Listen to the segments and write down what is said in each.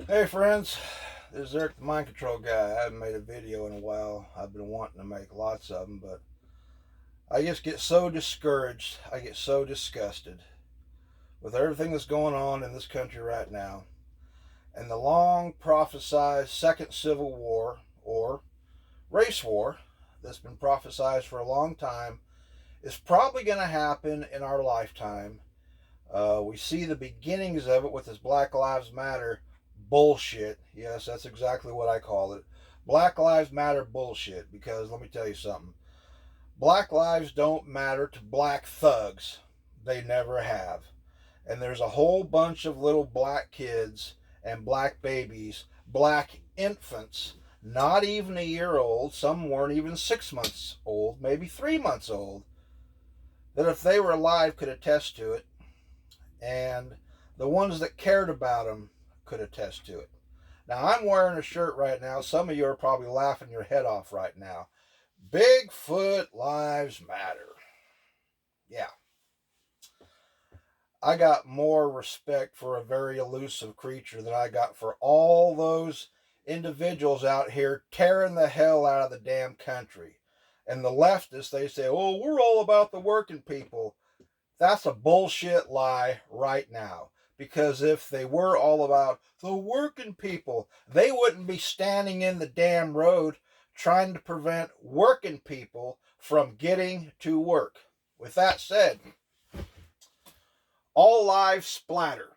Hey friends, this is Eric the Mind Control Guy. I haven't made a video in a while. I've been wanting to make lots of them, but I just get so discouraged. I get so disgusted with everything that's going on in this country right now. And the long prophesized Second Civil War, or race war, that's been prophesized for a long time, is probably going to happen in our lifetime. We see the beginnings of it with this Black Lives Matter bullshit. Yes, that's exactly what I call it. Black Lives Matter bullshit. Because let me tell you something. Black lives don't matter to black thugs. They never have. And there's a whole bunch of little black kids and black babies, black infants, not even a year old. Some weren't even 6 months old, maybe 3 months old, that if they were alive could attest to it, and the ones that cared about him could attest to it. Now, I'm wearing a shirt right now. Some of you are probably laughing your head off right now. Bigfoot Lives Matter. Yeah, I got more respect for a very elusive creature than I got for all those individuals out here tearing the hell out of the damn country. And the leftists, they say, oh, we're all about the working people. That's a bullshit lie right now. Because if they were all about the working people, they wouldn't be standing in the damn road trying to prevent working people from getting to work. With that said, all lives splatter.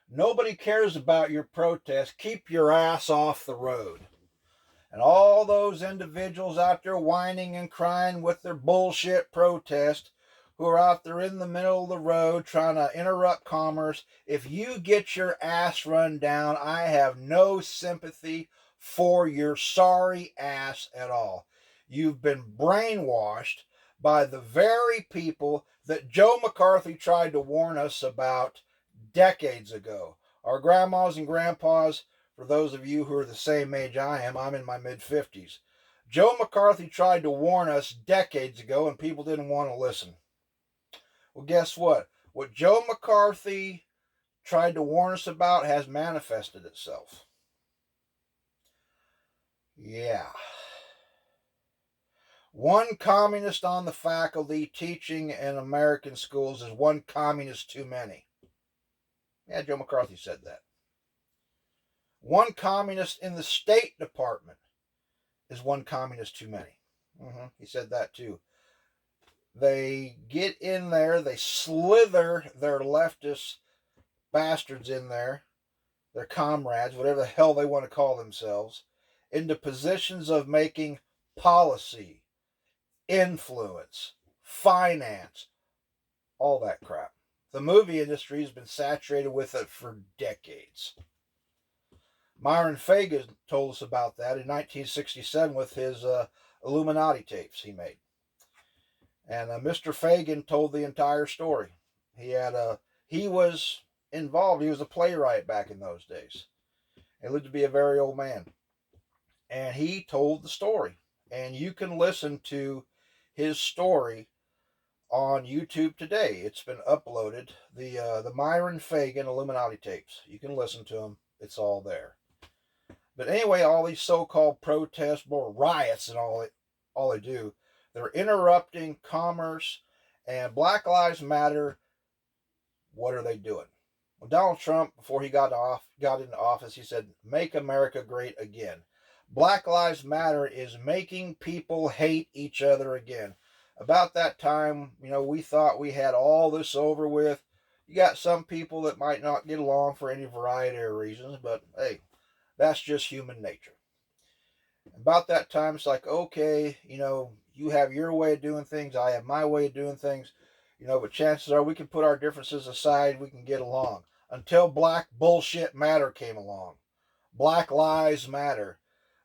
Nobody cares about your protest. Keep your ass off the road. And all those individuals out there whining and crying with their bullshit protest, who are out there in the middle of the road trying to interrupt commerce, if you get your ass run down, I have no sympathy for your sorry ass at all. You've been brainwashed by the very people that Joe McCarthy tried to warn us about decades ago. Our grandmas and grandpas, for those of you who are the same age I am, I'm in my mid 50s. Joe McCarthy tried to warn us decades ago, and people didn't want to listen. Well, guess what? What Joe McCarthy tried to warn us about has manifested itself. Yeah. One communist on the faculty teaching in American schools is one communist too many. Yeah, Joe McCarthy said that. One communist in the State Department is one communist too many. He said that too. They get in there, they slither their leftist bastards in there, their comrades, whatever the hell they want to call themselves, into positions of making policy, influence, finance, all that crap. The movie industry has been saturated with it for decades. Myron Fagan told us about that in 1967 with his Illuminati tapes he made. And Mr. Fagan told the entire story. He was involved. He was a playwright back in those days. He lived to be a very old man, and he told the story. And you can listen to his story on YouTube today. It's been uploaded. The Myron Fagan Illuminati tapes. You can listen to them. It's all there. But anyway, all these so-called protests, more riots, and all they do, they're interrupting commerce. And Black Lives Matter, what are they doing? Well, Donald Trump, before he got into office, he said, "Make America great again." Black Lives Matter is making people hate each other again. About that time, we thought we had all this over with. You got some people that might not get along for any variety of reasons, but hey, that's just human nature. About that time, it's like, okay, you have your way of doing things, I have my way of doing things, but chances are we can put our differences aside, we can get along. Until Black Bullshit Matter came along. Black Lives Matter.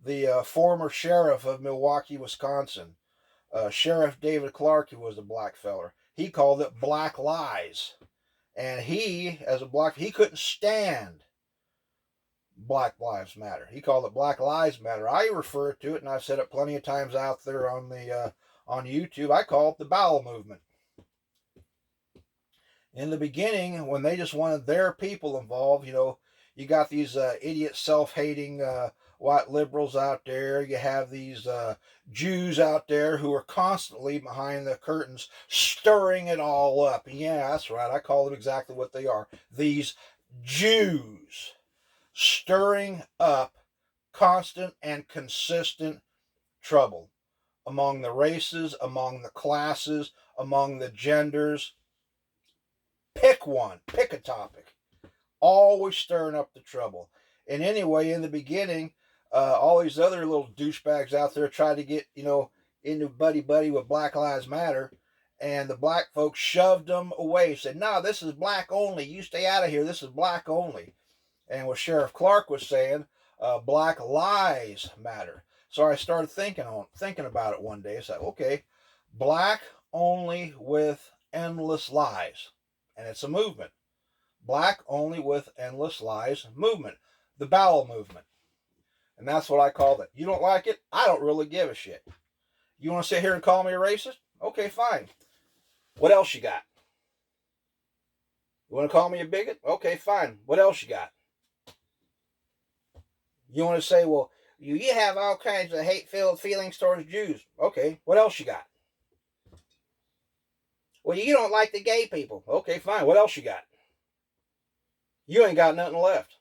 The former sheriff of Milwaukee, Wisconsin, Sheriff David Clark, who was a black feller, he called it Black Lies. And he, as a black, he couldn't stand Black Lives Matter. He called it Black Lives Matter. I refer to it, and I've said it plenty of times out there on YouTube. I call it the B.O.W.E.L movement. In the beginning, when they just wanted their people involved, You got these idiot self-hating white liberals out there. You have these Jews out there who are constantly behind the curtains stirring it all up. Yeah, that's right. I call them exactly what they are. These Jews stirring up constant and consistent trouble among the races, among the classes, among the genders. Pick one, pick a topic. Always stirring up the trouble. And anyway, in the beginning, all these other little douchebags out there tried to get, into buddy with Black Lives Matter. And the black folks shoved them away. Said, no, this is black only. You stay out of here. This is black only. And what Sheriff Clark was saying, black lies matter. So I started thinking about it one day. I said, okay, black only with endless lies. And it's a movement. Black only with endless lies movement. The B.O.W.E.L movement. And that's what I called it. You don't like it? I don't really give a shit. You want to sit here and call me a racist? Okay, fine. What else you got? You want to call me a bigot? Okay, fine. What else you got? You want to say, well, you have all kinds of hate-filled feelings towards Jews. Okay, what else you got? Well, you don't like the gay people. Okay, fine. What else you got? You ain't got nothing left.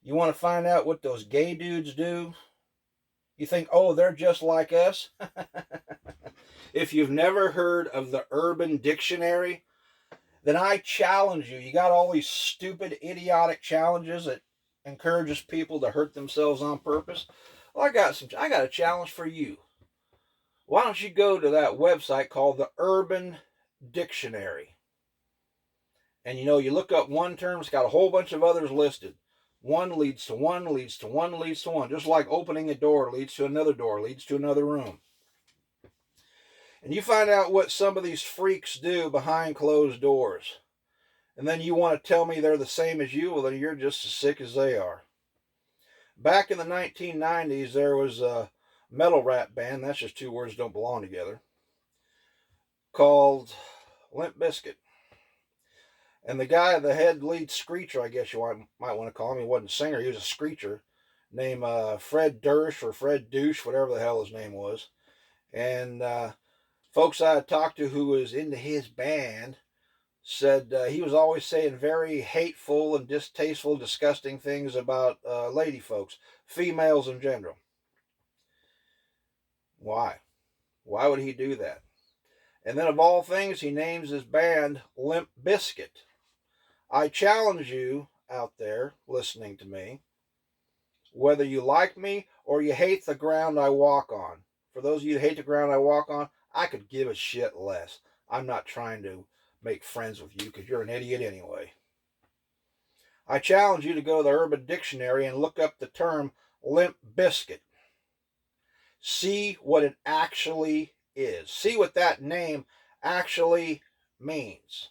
You want to find out what those gay dudes do? You think, oh, they're just like us? If you've never heard of the Urban Dictionary, then I challenge you. You got all these stupid, idiotic challenges that encourages people to hurt themselves on purpose. Well, I got a challenge for you. Why don't you go to that website called the Urban Dictionary? And you look up one term, it's got a whole bunch of others listed. One leads to one, leads to one, leads to one. Just like opening a door leads to another leads to another room. And you find out what some of these freaks do behind closed doors. And then you want to tell me they're the same as you, well, then you're just as sick as they are. Back in the 1990s, there was a metal rap band, that's just two words don't belong together, called Limp Bizkit. And the guy, the head lead screecher, I guess you might want to call him, he wasn't a singer, he was a screecher, named Fred Durst or Fred Douche, whatever the hell his name was. And folks I had talked to who was into his band said he was always saying very hateful and distasteful, disgusting things about lady folks, females in general. Why? Why would he do that? And then of all things, he names his band Limp Bizkit. I challenge you out there listening to me, whether you like me or you hate the ground I walk on. For those of you who hate the ground I walk on, I could give a shit less. I'm not trying to make friends with you because you're an idiot anyway. I challenge you to go to the Urban Dictionary and look up the term Limp Bizkit. See what it actually is. See what that name actually means.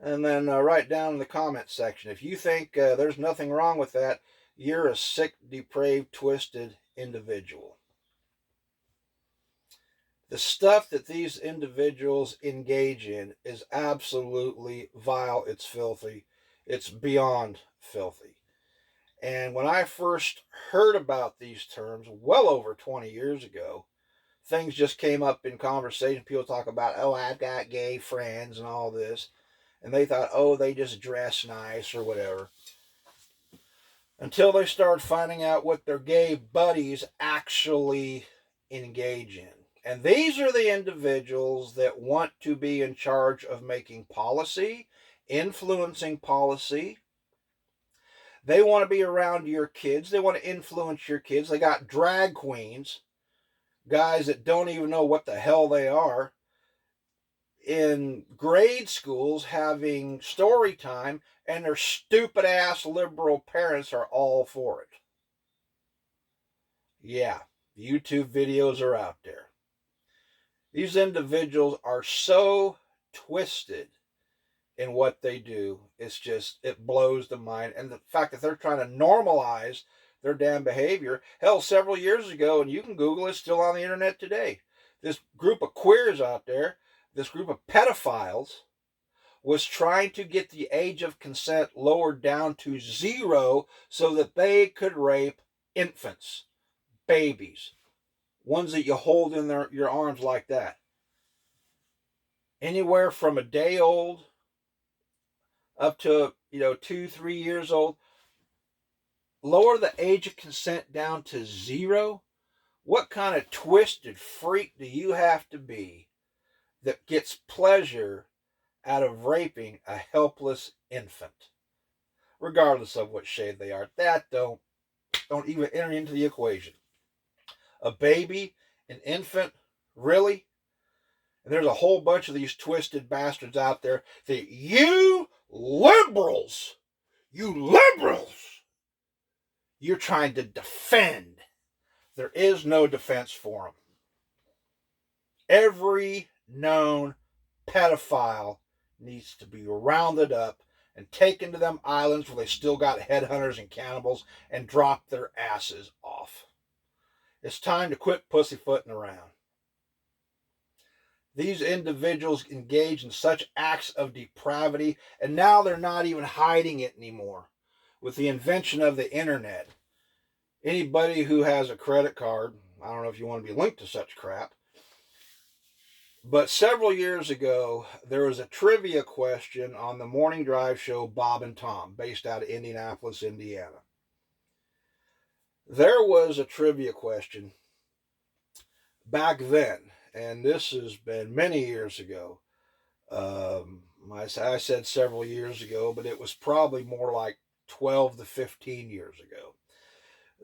And then write down in the comments section. If you think there's nothing wrong with that, you're a sick, depraved, twisted individual. The stuff that these individuals engage in is absolutely vile. It's filthy. It's beyond filthy. And when I first heard about these terms, well over 20 years ago, things just came up in conversation. People talk about, oh, I've got gay friends and all this. And they thought, oh, they just dress nice or whatever. Until they started finding out what their gay buddies actually engage in. And these are the individuals that want to be in charge of making policy, influencing policy. They want to be around your kids. They want to influence your kids. They got drag queens, guys that don't even know what the hell they are, in grade schools having story time, and their stupid ass liberal parents are all for it. Yeah, YouTube videos are out there. These individuals are so twisted in what they do. It blows the mind. And the fact that they're trying to normalize their damn behavior. Hell, several years ago, and you can Google it, still on the internet today, this group of queers out there, this group of pedophiles, was trying to get the age of consent lowered down to 0 so that they could rape infants, babies, ones that you hold in your arms like that. Anywhere from a day old up to 2-3 years old. Lower the age of consent down to 0. What kind of twisted freak do you have to be that gets pleasure out of raping a helpless infant, regardless of what shade they are? That don't even enter into the equation. A baby, an infant, really? And there's a whole bunch of these twisted bastards out there that you liberals, you're trying to defend. There is no defense for them. Every known pedophile needs to be rounded up and taken to them islands where they still got headhunters and cannibals and drop their asses off. It's time to quit pussyfooting around. These individuals engage in such acts of depravity, and now they're not even hiding it anymore. With the invention of the internet, anybody who has a credit card, I don't know if you want to be linked to such crap, but several years ago, there was a trivia question on the morning drive show Bob and Tom, based out of Indianapolis, Indiana. There was a trivia question back then, and this has been many years ago. I said several years ago, but it was probably more like 12 to 15 years ago.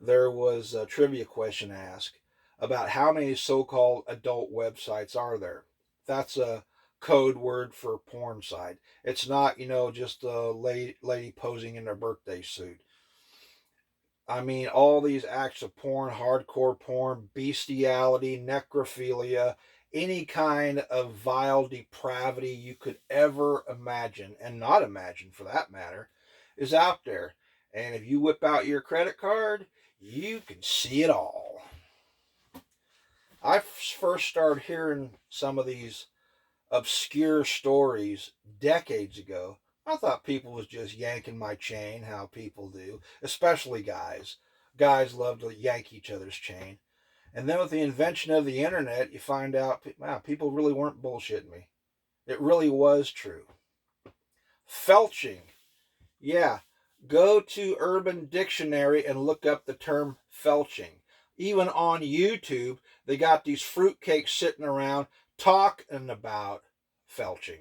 There was a trivia question asked about how many so-called adult websites are there. That's a code word for porn site. It's not, just a lady posing in her birthday suit. I mean, all these acts of porn, hardcore porn, bestiality, necrophilia, any kind of vile depravity you could ever imagine, and not imagine for that matter, is out there. And if you whip out your credit card, you can see it all. I first started hearing some of these obscure stories decades ago. I thought people was just yanking my chain, how people do, especially guys. Guys love to yank each other's chain. And then with the invention of the internet, you find out, wow, people really weren't bullshitting me. It really was true. Felching. Yeah, go to Urban Dictionary and look up the term felching. Even on YouTube, they got these fruitcakes sitting around talking about felching.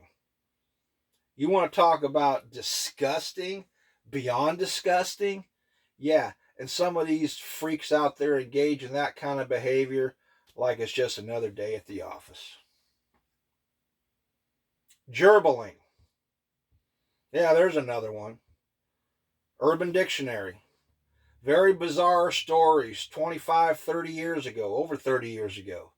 You want to talk about disgusting, beyond disgusting? Yeah, and some of these freaks out there engage in that kind of behavior like it's just another day at the office. Gerbling. Yeah, there's another one. Urban Dictionary. Very bizarre stories 25, 30 years ago, over 30 years ago.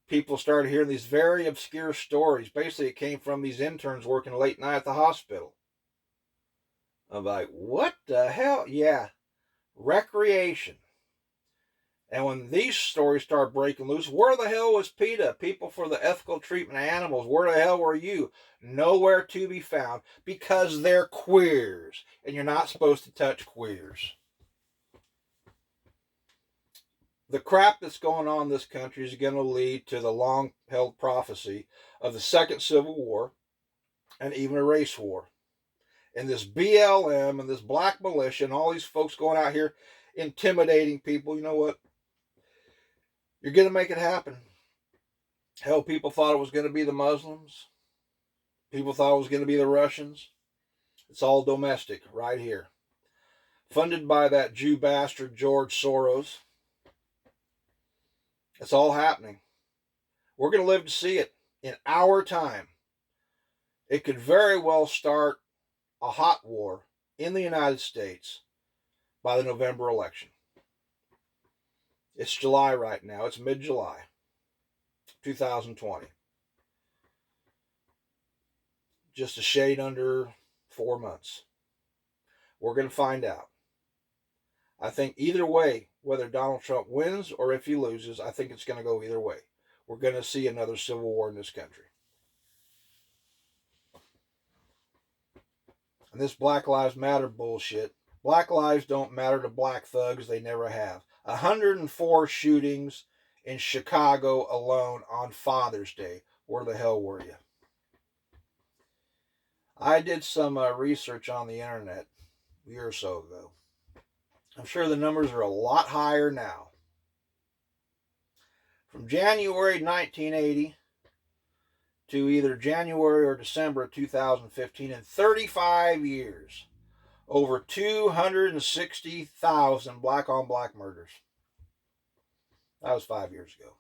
People started hearing these very obscure stories. Basically, it came from these interns working late night at the hospital. I'm like, what the hell? Yeah, recreation. And when these stories start breaking loose, where the hell was PETA? People for the Ethical Treatment of Animals. Where the hell were you? Nowhere to be found because they're queers. And you're not supposed to touch queers. The crap that's going on in this country is going to lead to the long-held prophecy of the Second Civil War and even a race war. And this B.L.M. and this black militia and all these folks going out here intimidating people, you know what? You're going to make it happen. Hell, people thought it was going to be the Muslims. People thought it was going to be the Russians. It's all domestic right here. Funded by that Jew bastard George Soros. It's all happening. We're going to live to see it in our time. It could very well start a hot war in the United States by the November election. It's July right now. It's mid-July, 2020. Just a shade under 4 months. We're going to find out. I think either way, whether Donald Trump wins or if he loses, I think it's going to go either way. We're going to see another civil war in this country. And this Black Lives Matter bullshit. Black lives don't matter to black thugs. They never have. 104 shootings in Chicago alone on Father's Day. Where the hell were you? I did some research on the internet a year or so ago. I'm sure the numbers are a lot higher now. From January 1980 to either January or December of 2015, in 35 years, over 260,000 black on black murders. That was 5 years ago.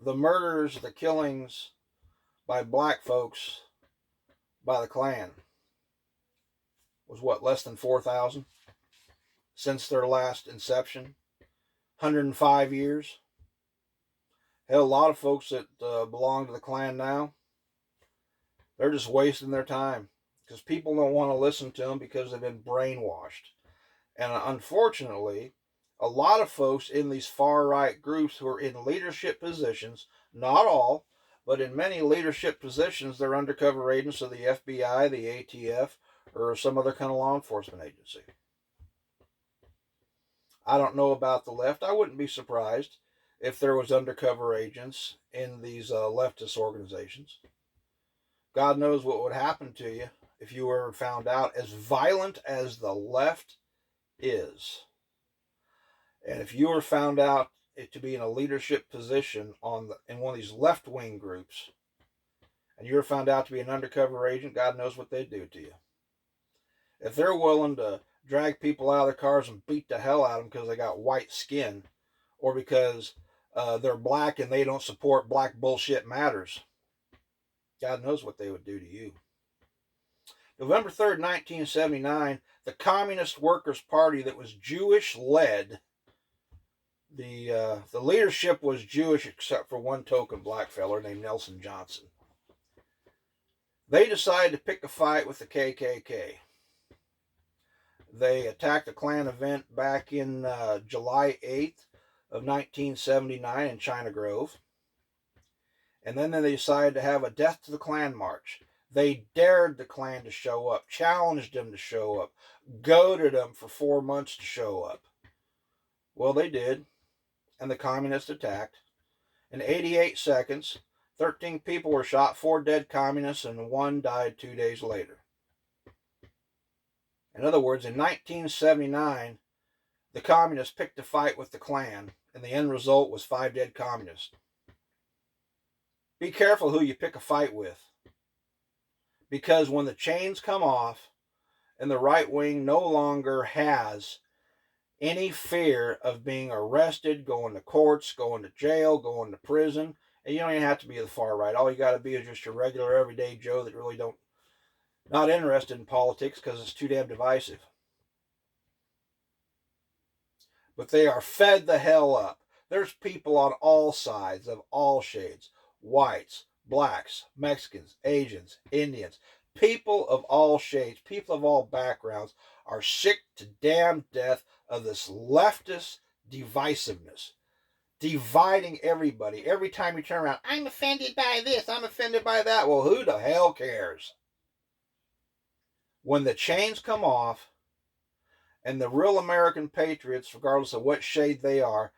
The murders, the killings by black folks by the Klan was what, less than 4,000 since their last inception? 105 years. Hell, a lot of folks that belong to the Klan now, they're just wasting their time because people don't want to listen to them because they've been brainwashed. And unfortunately, a lot of folks in these far-right groups who are in leadership positions, not all, but in many leadership positions, they're undercover agents of the FBI, the ATF, or some other kind of law enforcement agency. I don't know about the left. I wouldn't be surprised if there was undercover agents in these leftist organizations. God knows what would happen to you if you were found out, as violent as the left is. And if you were found out to be in a leadership position in one of these left-wing groups, and you were found out to be an undercover agent, God knows what they'd do to you. If they're willing to drag people out of their cars and beat the hell out of them because they got white skin, or because they're black and they don't support Black Bullshit Matters, God knows what they would do to you. November 3rd, 1979, the Communist Workers' Party that was Jewish-led, the leadership was Jewish except for one token black feller named Nelson Johnson. They decided to pick a fight with the KKK. They attacked a Klan event back in July 8th of 1979 in China Grove. And then they decided to have a Death to the Klan march. They dared the Klan to show up, challenged them to show up, goaded them for 4 months to show up. Well, they did, and the communists attacked. In 88 seconds, 13 people were shot, 4 dead communists, and 1 died 2 days later. In other words, in 1979, the communists picked a fight with the Klan, and the end result was 5 dead communists. Be careful who you pick a fight with, because when the chains come off and the right wing no longer has any fear of being arrested, going to courts, going to jail, going to prison, and you don't even have to be the far right. All you got to be is just your regular everyday Joe that really not interested in politics because it's too damn divisive. But they are fed the hell up. There's people on all sides of all shades. Whites, blacks, Mexicans, Asians, Indians. People of all shades, people of all backgrounds are sick to damn death of this leftist divisiveness. Dividing everybody. Every time you turn around, I'm offended by this, I'm offended by that. Well, who the hell cares? When the chains come off, and the real American patriots, regardless of what shade they are,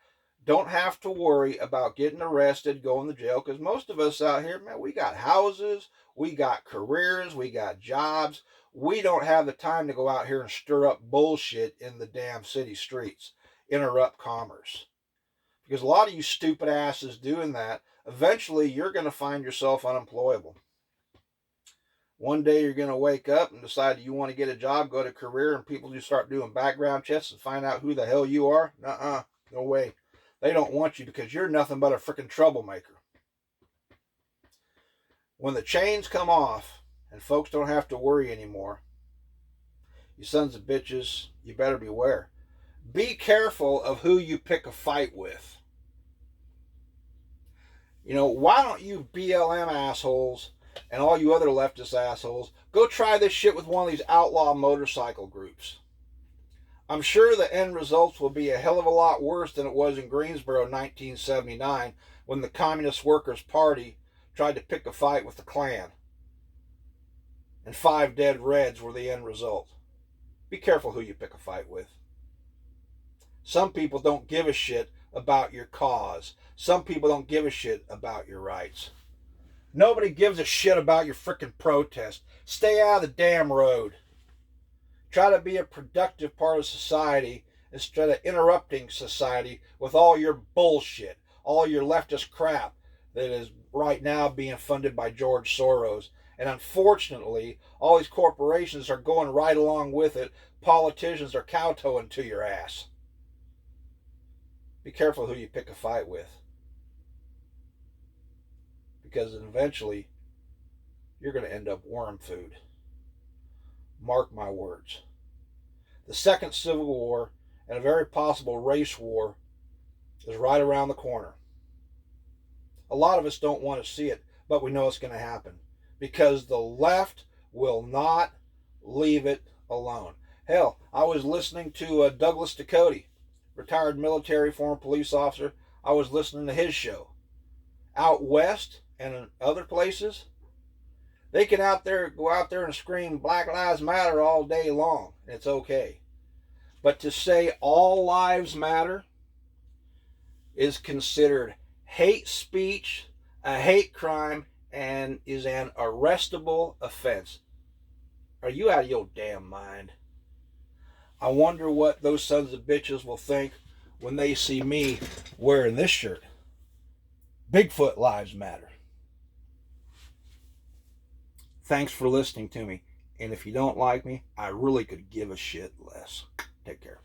don't have to worry about getting arrested, going to jail, because most of us out here, man, we got houses, we got careers, we got jobs. We don't have the time to go out here and stir up bullshit in the damn city streets, interrupt commerce. Because a lot of you stupid asses doing that, eventually you're going to find yourself unemployable. One day you're going to wake up and decide that you want to get a job, go to career, and people just start doing background checks and find out who the hell you are. No way. They don't want you because you're nothing but a freaking troublemaker. When the chains come off and folks don't have to worry anymore, you sons of bitches, you better beware. Be careful of who you pick a fight with. Why don't you B.L.M assholes and all you other leftist assholes go try this shit with one of these outlaw motorcycle groups? I'm sure the end results will be a hell of a lot worse than it was in Greensboro in 1979 when the Communist Workers' Party tried to pick a fight with the Klan, and 5 dead Reds were the end result. Be careful who you pick a fight with. Some people don't give a shit about your cause. Some people don't give a shit about your rights. Nobody gives a shit about your frickin' protest. Stay out of the damn road. Try to be a productive part of society instead of interrupting society with all your bullshit, all your leftist crap that is right now being funded by George Soros. And unfortunately, all these corporations are going right along with it. Politicians are kowtowing to your ass. Be careful who you pick a fight with, because eventually you're going to end up worm food. Mark my words. The second Civil War, and a very possible race war, is right around the corner. A lot of us don't want to see it, but we know it's going to happen, because the left will not leave it alone. Hell, I was listening to Douglas Ducote, retired military, former police officer. I was listening to his show. Out west and in other places, they can go out there and scream Black Lives Matter all day long. It's okay. But to say all lives matter is considered hate speech, a hate crime, and is an arrestable offense. Are you out of your damn mind? I wonder what those sons of bitches will think when they see me wearing this shirt. Bigfoot lives matter. Thanks for listening to me. And if you don't like me, I really could give a shit less. Take care.